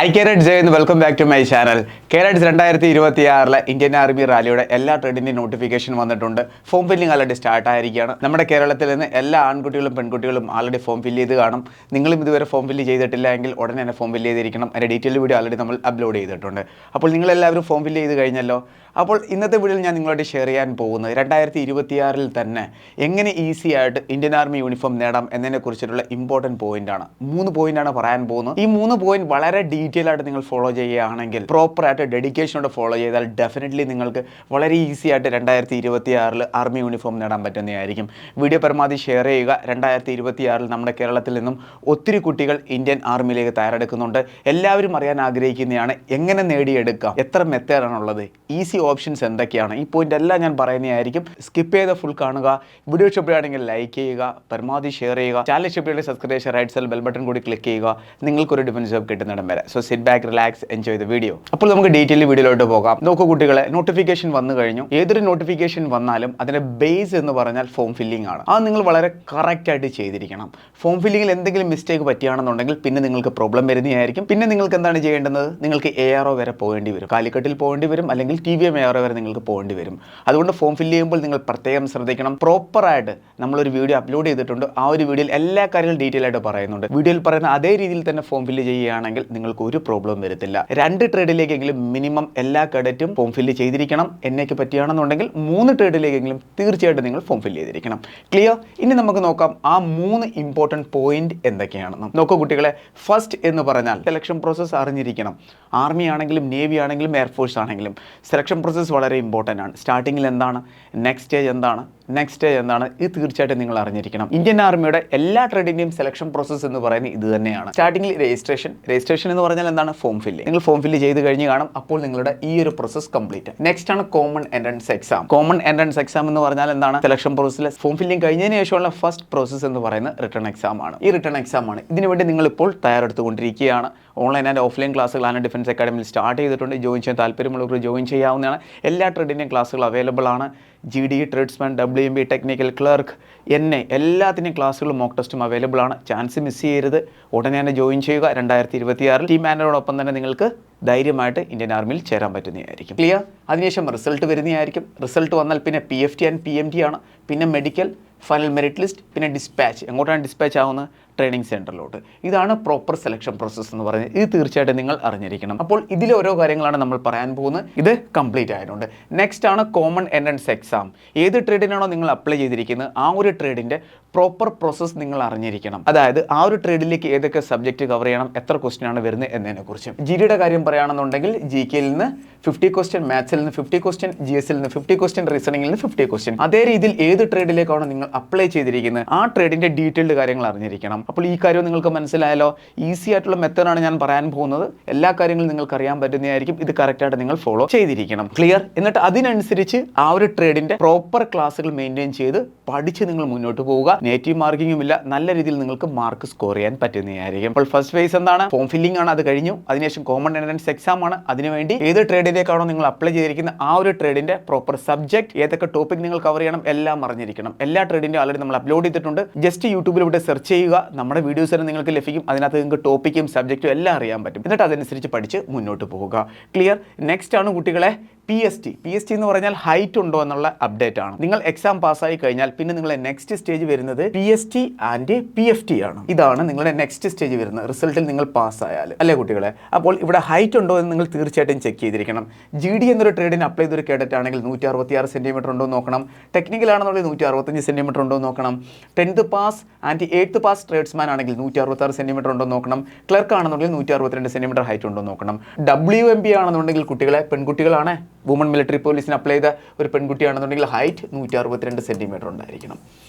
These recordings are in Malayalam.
ഹായ് കേരറ്റ്സ് എന്ന് welcome back to my channel. കേരറ്റ്സ് 2026 ഇന്ത്യൻ ആർമി റാലിയുടെ എല്ലാ ട്രെയിനിൻ്റെയും നോട്ടിഫിക്കേഷൻ വന്നിട്ടുണ്ട്. ഫോം ഫില്ലിംഗ് ആൾറെഡി സ്റ്റാർട്ട് ആയിരിക്കുകയാണ്. നമ്മുടെ കേരളത്തിൽ നിന്ന് എല്ലാ ആൺകുട്ടികളും പെൺകുട്ടികളും ആൾറെഡി ഫോം ഫില്ല് ചെയ്ത് കാണും. നിങ്ങളും ഇതുവരെ ഫോം ഫില്ല് ചെയ്തിട്ടില്ല എങ്കിൽ ഉടനെ തന്നെ ഫോം ഫില്ല് ചെയ്തിരിക്കണം. അതിൻ്റെ ഡീറ്റെയിൽ വീഡിയോ ആൾറെഡി നമ്മൾ അപ്ലോഡ് ചെയ്തിട്ടുണ്ട്. അപ്പോൾ നിങ്ങളെല്ലാവരും ഫോം ഫില്ല് ചെയ്ത് കഴിഞ്ഞല്ലോ. അപ്പോൾ ഇന്നത്തെ വീഡിയോയിൽ ഞാൻ നിങ്ങളോട് ഷെയർ ചെയ്യാൻ പോകുന്നത് 2026 തന്നെ എങ്ങനെ ഈസി ആയിട്ട് ഇന്ത്യൻ ആർമി യൂണിഫോം നേടാം എന്നതിനെക്കുറിച്ചിട്ടുള്ള ഇമ്പോർട്ടൻറ്റ് പോയിൻ്റാണ്. 3 പോയിൻ്റാണ് പറയാൻ പോകുന്നത്. ഈ 3 പോയിന്റ് വളരെ ഡീറ്റെയിൽ ആയിട്ട് നിങ്ങൾ ഫോളോ ചെയ്യുകയാണെങ്കിൽ, പ്രോപ്പറായിട്ട് ഡെഡിക്കേഷനോടെ ഫോളോ ചെയ്താൽ ഡെഫിനറ്റ്ലി നിങ്ങൾക്ക് വളരെ ഈസി ആയിട്ട് 2026 ആർമി യൂണിഫോം നേടാൻ പറ്റുന്നതായിരിക്കും. വീഡിയോ പരമാവധി ഷെയർ ചെയ്യുക. 2026 നമ്മുടെ കേരളത്തിൽ നിന്നും ഒത്തിരി കുട്ടികൾ ഇന്ത്യൻ ആർമിയിലേക്ക് തയ്യാറെടുക്കുന്നുണ്ട്. എല്ലാവരും അറിയാൻ ആഗ്രഹിക്കുന്നതാണ് എങ്ങനെ നേടിയെടുക്കാം, എത്ര മെത്തേഡാണുള്ളത്, ഈസി ഓപ്ഷൻസ് എന്തൊക്കെയാണ്. ഈ പോയിന്റ് എല്ലാം ഞാൻ പറയുന്നതായിരിക്കും. സ്കിപ്പ് ചെയ്ത് ഫുൾ കാണുക. വീഡിയോ ഇഷ്ടപ്പെടുകയാണെങ്കിൽ ലൈക്ക് ചെയ്യുക, പരമാവധി ഷെയർ ചെയ്യുക. ചാനൽ ഇഷ്ടപ്പെടുകയാണെങ്കിൽ സബ്സ്ക്രൈബ് ചെയ്യുക, റൈറ്റ് സൈഡിൽ ബെൽ ബട്ടൺ കൂടി ക്ലിക്ക് ചെയ്യുക. നിങ്ങൾക്കൊരു ഡിഫൻസ് ജോബ് കിട്ടുന്നിടം വരെ. So sit back, relax, enjoy the video. അപ്പോൾ നമുക്ക് ഡീറ്റെയിൽ വീഡിയോയിലോട്ട് പോകാം. നോക്കൂ കുട്ടികളെ, നോട്ടിഫിക്കേഷൻ വന്നു കഴിഞ്ഞു. ഏതൊരു നോട്ടിഫിക്കേഷൻ വന്നാലും അതിൻ്റെ ബേസ് എന്ന് പറഞ്ഞാൽ ഫോം ഫില്ലിംഗ് ആണ്. അത് നിങ്ങൾ വളരെ കറക്റ്റ് ആയിട്ട് ചെയ്തിരിക്കണം. ഫോം ഫില്ലിങ്ങിൽ എന്തെങ്കിലും മിസ്റ്റേക്ക് പറ്റുകയാണെന്നുണ്ടെങ്കിൽ പിന്നെ നിങ്ങൾക്ക് പ്രോബ്ലം വരുന്നതായിരിക്കും. പിന്നെ നിങ്ങൾക്ക് എന്താണ് ചെയ്യേണ്ടത്? നിങ്ങൾക്ക് ARO വരെ പോകേണ്ടി വരും, കാലിക്കട്ടിൽ പോകേണ്ടി വരും, അല്ലെങ്കിൽ TVM ARO വരെ നിങ്ങൾക്ക് പോകേണ്ടി വരും. അതുകൊണ്ട് ഫോം ഫില്ല് ചെയ്യുമ്പോൾ നിങ്ങൾ പ്രത്യേകം ശ്രദ്ധിക്കണം. പ്രോപ്പറായിട്ട് നമ്മളൊരു വീഡിയോ അപ്ലോഡ് ചെയ്തിട്ടുണ്ട്. ആ ഒരു വീഡിയോയിൽ എല്ലാ കാര്യങ്ങളും ഡീറ്റെയിൽ ആയിട്ട് പറയുന്നുണ്ട്. വീഡിയോയിൽ പറയുന്ന അതേ രീതിയിൽ തന്നെ ഫോം ഫില്ല് ചെയ്യുകയാണെങ്കിൽ നിങ്ങൾക്ക് ഒരു പ്രോബ്ലം വരത്തില്ല. 2 ട്രേഡിലേക്കെങ്കിലും മിനിമം എല്ലാ കേഡറ്റും ഫോം ഫില്ല് ചെയ്തിരിക്കണം. എന്നേക്ക് പറ്റുകയാണെന്നുണ്ടെങ്കിൽ 3 ട്രേഡിലേക്കെങ്കിലും തീർച്ചയായിട്ടും നിങ്ങൾ ഫോം ഫില്ല് ചെയ്തിരിക്കണം. ക്ലിയർ? ഇനി നമുക്ക് നോക്കാം ആ 3 ഇമ്പോർട്ടൻറ്റ് പോയിന്റ് എന്തൊക്കെയാണെന്ന്. നോക്കൂ കുട്ടികളെ, ഫസ്റ്റ് എന്ന് പറഞ്ഞാൽ സെലക്ഷൻ പ്രോസസ്സ് അറിഞ്ഞിരിക്കണം. ആർമി ആണെങ്കിലും നേവി ആണെങ്കിലും എയർഫോഴ്സ് ആണെങ്കിലും സെലക്ഷൻ പ്രോസസ്സ് വളരെ ഇമ്പോർട്ടൻ്റ് ആണ്. സ്റ്റാർട്ടിങ്ങിൽ എന്താണ്, നെക്സ്റ്റ് സ്റ്റേജ് എന്താണ്, ഇത് തീർച്ചയായിട്ടും നിങ്ങൾ അറിഞ്ഞിരിക്കണം. ഇന്ത്യൻ ആർമിയുടെ എല്ലാ ട്രേഡിൻ്റെയും സെലക്ഷൻ പ്രോസസ്സ് എന്ന് പറയുന്നത് ഇത് തന്നെയാണ്. സ്റ്റാർട്ടിങ്ങിൽ രജിസ്ട്രേഷൻ എന്ന് പറഞ്ഞാൽ എന്താണ്? Form fill. നിങ്ങൾ ഫോം ഫില്ല് ചെയ്ത് കഴിഞ്ഞ് കാണും. അപ്പോൾ നിങ്ങളുടെ ഈ ഒരു പ്രോസസ്സ് കംപ്ലീറ്റ്. നെക്സ്റ്റ് ആണ് കോമൺ എൻട്രൻസ് എക്സാം എന്ന് പറഞ്ഞാൽ എന്താണ്? സെലക്ഷൻ പ്രോസസ്സിൽ ഫോം ഫില്ലിംഗ് കഴിഞ്ഞതിന് ശേഷമുള്ള ഫസ്റ്റ് പ്രോസസ്സ് എന്ന് പറയുന്നത് റിട്ടേൺ എക്സാം ആണ്. ഈ റിട്ടേൺ എക്സാം ആണ്. ഇതിനുവേണ്ടി നിങ്ങൾ ഇപ്പോൾ തയ്യാറെടുത്തുകൊണ്ടിരിക്കുകയാണ്. ഓൺലൈൻ ആൻഡ് ഓഫ്ലൈൻ ക്ലാസ്സുകൾ ആണ് ഡിഫൻസ് അക്കാഡമിയിൽ സ്റ്റാർട്ട് ചെയ്തിട്ടുണ്ട്. ജോയിൻ ചെയ്യാൻ താല്പര്യമുള്ളവർക്ക് ജോയിൻ ചെയ്യാവുന്നതാണ്. എല്ലാ ട്രേഡിൻ്റെയും ക്ലാസ്സുകൾ അവൈലബിൾ ആണ്. GD, tradesman, WMB, technical, clerk, NA എല്ലാത്തിൻ്റെയും ക്ലാസ്സുകളും മോക്ക് ടെസ്റ്റും അവൈലബിൾ ആണ്. ചാൻസ് മിസ് ചെയ്യരുത്. ഉടനെ തന്നെ ജോയിൻ ചെയ്യുക. 2026 ടീം മാനോടൊപ്പം തന്നെ നിങ്ങൾക്ക് ധൈര്യമായിട്ട് ഇന്ത്യൻ ആർമിയിൽ ചേരാൻ പറ്റുന്നതായിരിക്കും. ക്ലിയർ? അതിനുശേഷം റിസൾട്ട് വരുന്നതായിരിക്കും. റിസൾട്ട് വന്നാൽ പിന്നെ PFT ആൻഡ് PMT ആണ്. പിന്നെ മെഡിക്കൽ, ഫൈനൽ മെറിറ്റ് ലിസ്റ്റ്, പിന്നെ ഡിസ്പാച്ച്. എങ്ങോട്ടാണ് ഡിസ്പാച്ച് ആവുന്നത്? ട്രെയിനിങ് സെൻറ്ററിലോട്ട്. ഇതാണ് പ്രോപ്പർ സെലക്ഷൻ പ്രോസസ്സ് എന്ന് പറയുന്നത്. ഇത് തീർച്ചയായിട്ടും നിങ്ങൾ അറിഞ്ഞിരിക്കണം. അപ്പോൾ ഇതിൽ ഓരോ കാര്യങ്ങളാണ് നമ്മൾ പറയാൻ പോകുന്നത്. ഇത് കംപ്ലീറ്റ് ആയിട്ടുണ്ട്. നെക്സ്റ്റ് ആണ് കോമൺ എൻട്രൻസ് എക്സാം. ഏത് ട്രേഡിനാണോ നിങ്ങൾ അപ്ലൈ ചെയ്തിരിക്കുന്നത് ആ ഒരു ട്രേഡിൻ്റെ പ്രോപ്പർ പ്രോസസ്സ് നിങ്ങൾ അറിഞ്ഞിരിക്കണം. അതായത് ആ ഒരു ട്രേഡിലേക്ക് ഏതൊക്കെ സബ്ജക്റ്റ് കവർ ചെയ്യണം, എത്ര ക്വസ്റ്റ്യൻ ആണ് വരുന്നത് എന്നതിനെക്കുറിച്ച്. GDയുടെ കാര്യം പറയുകയാണെന്നുണ്ടെങ്കിൽ GKയിൽ നിന്ന് 50 ക്വസ്റ്റ്യൻ, മാത്സിൽ നിന്ന് 50 ക്വസ്റ്റ്യൻ, GSൽ നിന്ന് 50 ക്വസ്റ്റ്യൻ, റീസണിങ്ങിൽ നിന്ന് 50 ക്വസ്റ്റ്യൻ. അതേ രീതിയിൽ ഏത് ട്രേഡിലേക്കാണ് നിങ്ങൾ അപ്ലൈ ചെയ്തിരിക്കുന്നത് ആ ട്രേഡിൻ്റെ ഡീറ്റെയിൽഡ് കാര്യങ്ങൾ അറിഞ്ഞിരിക്കണം. അപ്പോൾ ഈ കാര്യം നിങ്ങൾക്ക് മനസ്സിലായല്ലോ. ഈസി ആയിട്ടുള്ള മെത്തേഡാണ് ഞാൻ പറയാൻ പോകുന്നത്. എല്ലാ കാര്യങ്ങളും നിങ്ങൾക്ക് അറിയാൻ പറ്റുന്നതായിരിക്കും. ഇത് കറക്റ്റായിട്ട് നിങ്ങൾ ഫോളോ ചെയ്തിരിക്കണം. ക്ലിയർ? എന്നിട്ട് അതിനനുസരിച്ച് ആ ഒരു ട്രേഡിൻ്റെ പ്രോപ്പർ ക്ലാസ്സുകൾ മെയിൻറ്റെയിൻ ചെയ്ത് പഠിച്ച് നിങ്ങൾ മുന്നോട്ട് പോവുക. നെഗറ്റീവ് മാർക്കിങ്ങും ഇല്ല. നല്ല രീതിയിൽ നിങ്ങൾക്ക് മാർക്ക് സ്കോർ ചെയ്യാൻ പറ്റുന്നതായിരിക്കും. അപ്പോൾ ഫസ്റ്റ് ഫേസ് എന്താണ്? ഫോം ഫില്ലിംഗ് ആണ്. അത് കഴിഞ്ഞു. അതിനുശേഷം കോമൺ എൻട്രൻസ് എക്സാം ആണ്. അതിനുവേണ്ടി ഏത് ട്രേഡിലേക്കാണോ നിങ്ങൾ അപ്ലൈ ചെയ്തിരിക്കുന്നത് ആ ഒരു ട്രേഡിൻ്റെ പ്രോപ്പർ സബ്ജക്ട്, ഏതൊക്കെ ടോപ്പിക് നിങ്ങൾ കവർ ചെയ്യണം എല്ലാം അറിഞ്ഞിരിക്കണം. എല്ലാ ട്രേഡിൻ്റെ ആൾറെഡി നമ്മൾ അപ്ലോഡ് ചെയ്തിട്ടുണ്ട്. ജസ്റ്റ് യൂട്യൂബിലൂടെ സെർച്ച് ചെയ്യുക. നമ്മുടെ വീഡിയോസ് തന്നെ നിങ്ങൾക്ക് ലഭിക്കും. അതിനകത്ത് നിങ്ങൾക്ക് ടോപ്പിക്കും സബ്ജക്റ്റും എല്ലാം അറിയാൻ പറ്റും. എന്നിട്ട് അതനുസരിച്ച് പഠിച്ച് മുന്നോട്ട് പോവുക. ക്ലിയർ? നെക്സ്റ്റ് ആണ് കുട്ടികളെ PST എന്ന് പറഞ്ഞാൽ ഹൈറ്റ് ഉണ്ടോ എന്നുള്ള അപ്ഡേറ്റ് ആണ്. നിങ്ങൾ എക്സാം പാസ്സായി കഴിഞ്ഞാൽ പിന്നെ നിങ്ങളുടെ നെക്സ്റ്റ് സ്റ്റേജ് വരുന്നത് PST ആൻഡ് PFT ആണ്. ഇതാണ് നിങ്ങളുടെ നെക്സ്റ്റ് സ്റ്റേജ് വരുന്നത് റിസൾട്ടിൽ നിങ്ങൾ പാസ്സായാൽ, അല്ലേ കുട്ടികളെ? അപ്പോൾ ഇവിടെ ഹൈറ്റ് ഉണ്ടോ എന്ന് നിങ്ങൾ തീർച്ചയായിട്ടും ചെക്ക് ചെയ്തിരിക്കണം. GD എന്നൊരു ട്രേഡിന് അപ്ലൈ ചെയ്തൊരു കേഡറ്റ് ആണെങ്കിൽ 166 സെൻറ്റിമീറ്റർ ഉണ്ടോ എന്ന് നോക്കണം. ടെക്നിക്കൽ ആണെന്നുണ്ടെങ്കിൽ 165 സെൻറ്റിമീറ്റർ ഉണ്ടോ എന്ന് നോക്കണം. 10th pass and 8th pass tradesman ആണെങ്കിൽ 166 സെൻറ്റിമീറ്റർ ഉണ്ടോ എന്ന് നോക്കണം. ക്ലർക്ക് ആണെന്നുണ്ടെങ്കിൽ 162 സെൻറ്റിമീറ്റർ ഹൈറ്റ് ഉണ്ടോ എന്ന് നോക്കണം. WMB ആണെന്നുണ്ടെങ്കിൽ കുട്ടികളെ, പെൺകുട്ടികളാണ്, വുമൺ മിലിറ്ററി പോലീസിന് അപ്ലൈ ചെയ്ത ഒരു പെൺകുട്ടിയാണെന്നുണ്ടെങ്കിൽ ഹൈറ്റ് 162 സെൻറ്റിമീറ്റർ ഉണ്ടായിരിക്കണം.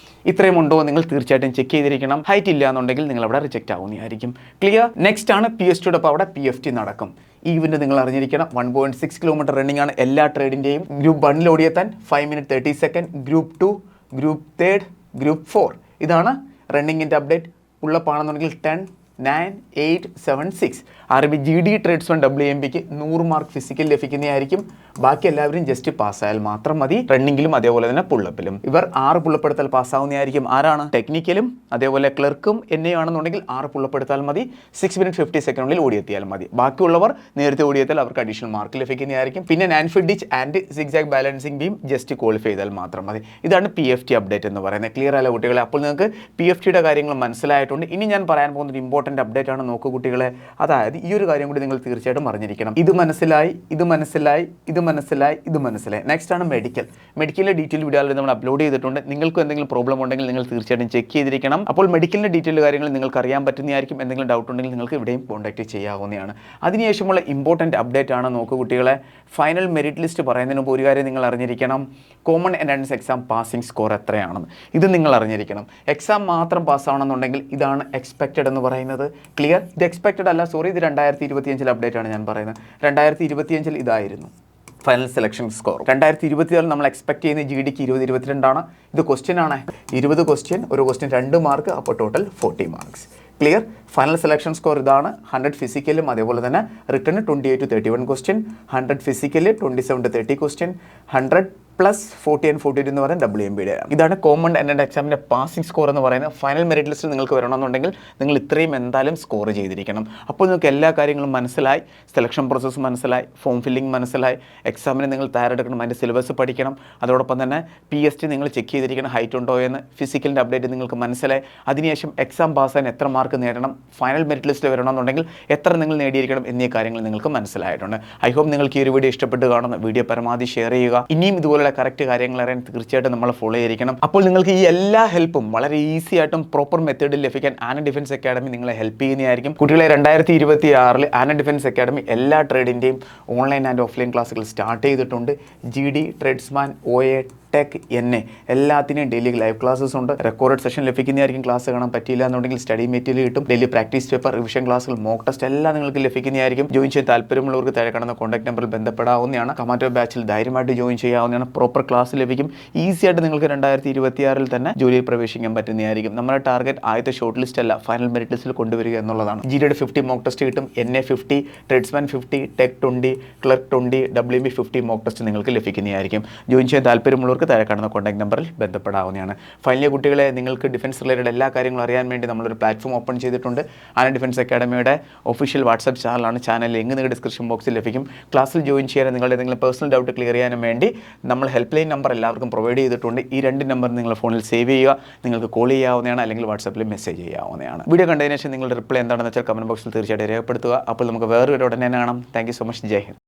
ഇത്രയും ഉണ്ടോ നിങ്ങൾ തീർച്ചയായിട്ടും ചെക്ക് ചെയ്തിരിക്കണം. ഹൈറ്റ് ഇല്ല എന്നുണ്ടെങ്കിൽ നിങ്ങൾ അവിടെ റിജക്റ്റ് ആവുന്നതായിരിക്കും. ക്ലിയർ? നെക്സ്റ്റ് ആണ് PSTയുടെ ഒപ്പം അവിടെ PFT നടക്കും. ഈ ഇവന്റ് നിങ്ങൾ അറിഞ്ഞിരിക്കണം. 1.6 കിലോമീറ്റർ റണ്ണിംഗ് ആണ് എല്ലാ ട്രേഡിൻ്റെയും. ഗ്രൂപ്പ് 1 ഓടിയെത്താൻ 5 minutes 30 seconds, group 2, group 3, group 4. ഇതാണ് റണ്ണിങ്ങിൻ്റെ അപ്ഡേറ്റ്. ഉള്ളപ്പാണെന്നുണ്ടെങ്കിൽ 10, 9, 8, 7, 6. ആർമി GD ട്രേഡ്സ്മാൻ WMBക്ക് 100 മാർക്ക് ഫിസിക്കൽ ലഭിക്കുന്നതായിരിക്കും. ബാക്കി എല്ലാവരും ജസ്റ്റ് പാസ്സായാൽ മാത്രം മതി. റണ്ണിങ്ങിലും അതേപോലെ തന്നെ പുള്ളപ്പിലും ഇവർ 6 പുള്ളപ്പെടുത്താൽ പാസ്സാവുന്നതായിരിക്കും. ആരാണ്? ടെക്നിക്കലും അതേപോലെ ക്ലർക്കും ആണെന്നുണ്ടെങ്കിൽ 6 പുള്ളപ്പെടുത്താൽ മതി. 6 മിനിറ്റ് 50 സെക്കൻഡിൽ ഓടിയെത്തിയാൽ മതി. ബാക്കിയുള്ളവർ നേരത്തെ ഓടിയെത്തിയാൽ അവർക്ക് അഡീഷണൽ മാർക്ക് ലഭിക്കുന്നതായിരിക്കും. പിന്നെ 9 feet ditch and zigzag balancing beam just qualify ചെയ്താൽ മാത്രം മതി. ഇതാണ് PFT അപ്ഡേറ്റ് എന്ന് പറയുന്നത്. ക്ലിയർ ആയ കുട്ടികളെ? അപ്പോൾ നിങ്ങൾക്ക് PFTയുടെ കാര്യങ്ങൾ മനസ്സിലായിട്ടുണ്ട്. ഇനി ഞാൻ പറയാൻ പോകുന്ന ഒരു ഇമ്പോർട്ടൻറ്റ് അപ്ഡേറ്റ് ആണ്. നോക്കൂ കുട്ടികളെ, അതായത് ഈ ഒരു കാര്യം കൂടി നിങ്ങൾ തീർച്ചയായിട്ടും അറിഞ്ഞിരിക്കണം. ഇത് മനസ്സിലായി. നെക്സ്റ്റ് ആണ് മെഡിക്കലിൻ്റെ ഡീറ്റെയിൽ വീഡിയോ നമ്മൾ അപ്ലോഡ് ചെയ്തിട്ടുണ്ട്. നിങ്ങൾക്ക് എന്തെങ്കിലും പ്രോബ്ലം ഉണ്ടെങ്കിൽ നിങ്ങൾ തീർച്ചയായിട്ടും ചെക്ക് ചെയ്തിരിക്കണം. അപ്പോൾ മെഡിക്കലിൻ്റെ ഡീറ്റെയിൽ കാര്യങ്ങൾ നിങ്ങൾക്ക് അറിയാൻ പറ്റുന്നതായിരിക്കും. എന്തെങ്കിലും ഡൗട്ട് ഉണ്ടെങ്കിൽ നിങ്ങൾക്ക് ഇവിടെയും കോൺടാക്ട് ചെയ്യാവുന്നതാണ്. അതിനുശേഷമുള്ള ഇമ്പോർട്ടൻറ്റ് അപ്ഡേറ്റ് ആണ്. നോക്കൂ കുട്ടികളെ, ഫൈനൽ മെറിറ്റ് ലിസ്റ്റ് പറയുന്നതിന് മുമ്പ് ഒരു കാര്യം നിങ്ങൾ അറിഞ്ഞിരിക്കണം. Common entrance exam passing score എത്രയാണെന്ന് ഇത് നിങ്ങൾ അറിഞ്ഞിരിക്കണം. എക്സാം മാത്രം പാസ്സാവണമെന്നുണ്ടെങ്കിൽ ഇതാണ് എക്സ്പെക്റ്റഡ് എന്ന് പറയുന്നത്. ക്ലിയർ? ഇത് എക്സ്പെക്റ്റഡ് അല്ല, സോറി, ഇത് 2025 അപ്ഡേറ്റ് ആണ് ഞാൻ പറയുന്നത്. 2025 ഇതായിരുന്നു ഫൈനൽ സെലക്ഷൻ സ്കോർ. 2024 നമ്മൾ എക്സ്പെക്ട് ചെയ്യുന്ന GDക്ക് 20-22 ഇത് ക്വസ്റ്റ്യൻ ആണ്. 20 ക്വസ്റ്റ്യൻ, ഒരു ക്വസ്റ്റ്യൻ 2 മാർക്ക്, അപ്പോൾ total 40 marks. Clear? Final selection score ഇതാണ്. 100 ഫിസിക്കലും അതേപോലെ തന്നെ return 28 to 31 question, 100 physical 27 to 30 question, 100 plus 40 and 42 എന്ന് പറയുന്നത് WMBയുടെ. ഇതാണ് കോമൺ എൻട്രൻസ് എക്സാമിൻ്റെ പാസിംഗ് സ്കോർ എന്ന് പറയുന്നത്. ഫൈനൽ മെറിറ്റ് ലിസ്റ്റിൽ നിങ്ങൾക്ക് വരണമെന്നുണ്ടെങ്കിൽ നിങ്ങൾ ഇത്രയും എന്തായാലും സ്കോർ ചെയ്തിരിക്കണം. അപ്പോൾ നിങ്ങൾക്ക് എല്ലാ കാര്യങ്ങളും മനസ്സിലായി, സെലക്ഷൻ പ്രോസസ്സ് മനസ്സിലായി, ഫോം ഫില്ലിംഗ് മനസ്സിലായി, എക്സാമിന് നിങ്ങൾ തയ്യാറെടുക്കണം, അതിൻ്റെ സിലബസ് പഠിക്കണം, അതോടൊപ്പം തന്നെ PST നിങ്ങൾ ചെക്ക് ചെയ്തിരിക്കണം ഹൈറ്റ് ഉണ്ടോ എന്ന്, ഫിസിക്കലിൻ്റെ അപ്ഡേറ്റ് നിങ്ങൾക്ക് മനസ്സിലായി. അതിനുശേഷം എക്സാം പാസ്സാൻ എത്ര മാർക്ക് നേടണം, ഫൈനൽ മെറിറ്റ് ലിസ്റ്റിൽ വരണമെന്നുണ്ടെങ്കിൽ എത്ര നിങ്ങൾ നേടിയിരിക്കണം എന്നീ കാര്യങ്ങൾ നിങ്ങൾക്ക് മനസ്സിലായിട്ടുണ്ട്. ഐ ഹോപ്പ് നിങ്ങൾക്ക് ഈ ഒരു വീഡിയോ ഇഷ്ടപ്പെട്ട് കാണുന്ന വീഡിയോ പരമാവധി ഷെയർ ചെയ്യുക. ഇനിയും ഇതുപോലെ കറക്റ്റ് കാര്യങ്ങൾ അറിയാൻ തീർച്ചയായിട്ടും നമ്മൾ ഫോളോ ചെയ്തിരിക്കണം. അപ്പോൾ നിങ്ങൾക്ക് ഈ എല്ലാ ഹെൽപ്പും വളരെ ഈസി ആയിട്ടും പ്രോപ്പർ മെത്തേഡിൽ ലഭിക്കാൻ ആന ഡിഫൻസ് അക്കാഡമി നിങ്ങളെ ഹെൽപ്പ് ചെയ്യുന്നതായിരിക്കും. കുട്ടികളെ 2026 ആന ഡിഫൻസ് അക്കാഡമി എല്ലാ ട്രേഡിൻ്റെയും ഓൺലൈൻ ആൻഡ് ഓഫ്ലൈൻ ക്ലാസ്സുകൾ സ്റ്റാർട്ട് ചെയ്തിട്ടുണ്ട്. GD, tradesman, OA, tech, NA എല്ലാത്തിനും ഡെയിലി ലൈവ് ക്ലാസ്സസ് ഉണ്ട്. റെക്കോർഡ് സെഷൻ ലഭിക്കുന്നതായിരിക്കും. ക്ലാസ് കാണാൻ പറ്റിയില്ല എന്നുണ്ടെങ്കിൽ സ്റ്റഡി മെറ്റീരിയൽ കിട്ടും. ഡെയിലി പ്രാക്ടീസ് പേപ്പർ, റിവിഷൻ ക്ലാസ്സുകൾ, മോക്ക് ടെസ്റ്റ് എല്ലാം നിങ്ങൾക്ക് ലഭിക്കുന്നതായിരിക്കും. ജോയിൻ ചെയ്യാൻ താല്പര്യമുള്ളവർക്ക് താഴെ കാണുന്ന കോൺടാക്ട് നമ്പറിൽ ബന്ധപ്പെടാവുന്നതാണ്. കമാൻഡോ ബാച്ചിൽ ധൈര്യമായിട്ട് ജോയിൻ ചെയ്യാവുന്നതാണ്. പ്രോപ്പർ ക്ലാസ് ലഭിക്കും. ഈസി ആയിട്ട് നിങ്ങൾക്ക് 2026 തന്നെ ജോലിയിൽ പ്രവേശിക്കാൻ പറ്റുന്നതായിരിക്കും. നമ്മുടെ ടാർഗറ്റ് ആദ്യത്തെ ഷോർട്ട് ലിസ്റ്റ് അല്ല, ഫൈനൽ മെറിറ്റ് ലിസ്റ്റിൽ കൊണ്ടുവരിക എന്നുള്ളതാണ്. GDയുടെ 50 മോക്ക് ടെസ്റ്റ് കിട്ടും, NA 50, tradesman 50, tech 20, clerk 20, WMB 50 mock test നിങ്ങൾക്ക് ലഭിക്കുന്നതായിരിക്കും. ജോയിൻ ചെയ്യാൻ താല്പര്യമുള്ളവർക്ക് താഴെ കാണുന്ന കോൺടാക്ട് നമ്പറിൽ ബന്ധപ്പെടാവുന്നതാണ്. ഫൈനലി കുട്ടികളെ, നിങ്ങൾക്ക് ഡിഫൻസ് റിലേറ്റഡ് എല്ലാ കാര്യങ്ങളും അറിയാൻ വേണ്ടി നമ്മളൊരു പ്ലാറ്റ്ഫോം ഓപ്പൺ ചെയ്തിട്ടുണ്ട്. ആന ഡിഫൻസ് അക്കാഡമിയുടെ ഒഫീഷ്യൽ വാട്സ്ആപ്പ് ചാനലാണ്. ചാനൽ ലിങ്ക് നിങ്ങളുടെ ഡിസ്ക്രിപ്ഷൻ ബോക്സിൽ ലഭിക്കും. ക്ലാസ്സിൽ ജോയിൻ ചെയ്യാനും നിങ്ങളുടെ ഏതെങ്കിലും പേഴ്സണൽ ഡൗട്ട് ക്ലിയർ ചെയ്യാനും വേണ്ടി നമ്മൾ ഹെൽപ്പ് ലൈൻ നമ്പർ എല്ലാവർക്കും പ്രൊവൈഡ് ചെയ്തിട്ടുണ്ട്. ഈ 2 നമ്പർ നിങ്ങളുടെ ഫോണിൽ സേവ് ചെയ്യുക. നിങ്ങൾക്ക് കോൾ ചെയ്യാവുന്നതാണ്, അല്ലെങ്കിൽ വാട്സാപ്പിൽ മെസ്സേജ് ചെയ്യാവുന്നതാണ്. വീഡിയോ കണ്ടതിന് ശേഷം നിങ്ങളുടെ റിപ്ലൈ എന്താണെന്ന് വെച്ചാൽ കമൻറ്റ് ബോക്സിൽ തീർച്ചയായിട്ടും രേഖപ്പെടുത്തുക. അപ്പോൾ നമുക്ക് വേറൊരു ഉടനെ കാണാം. Thank you so much. Jai Hind.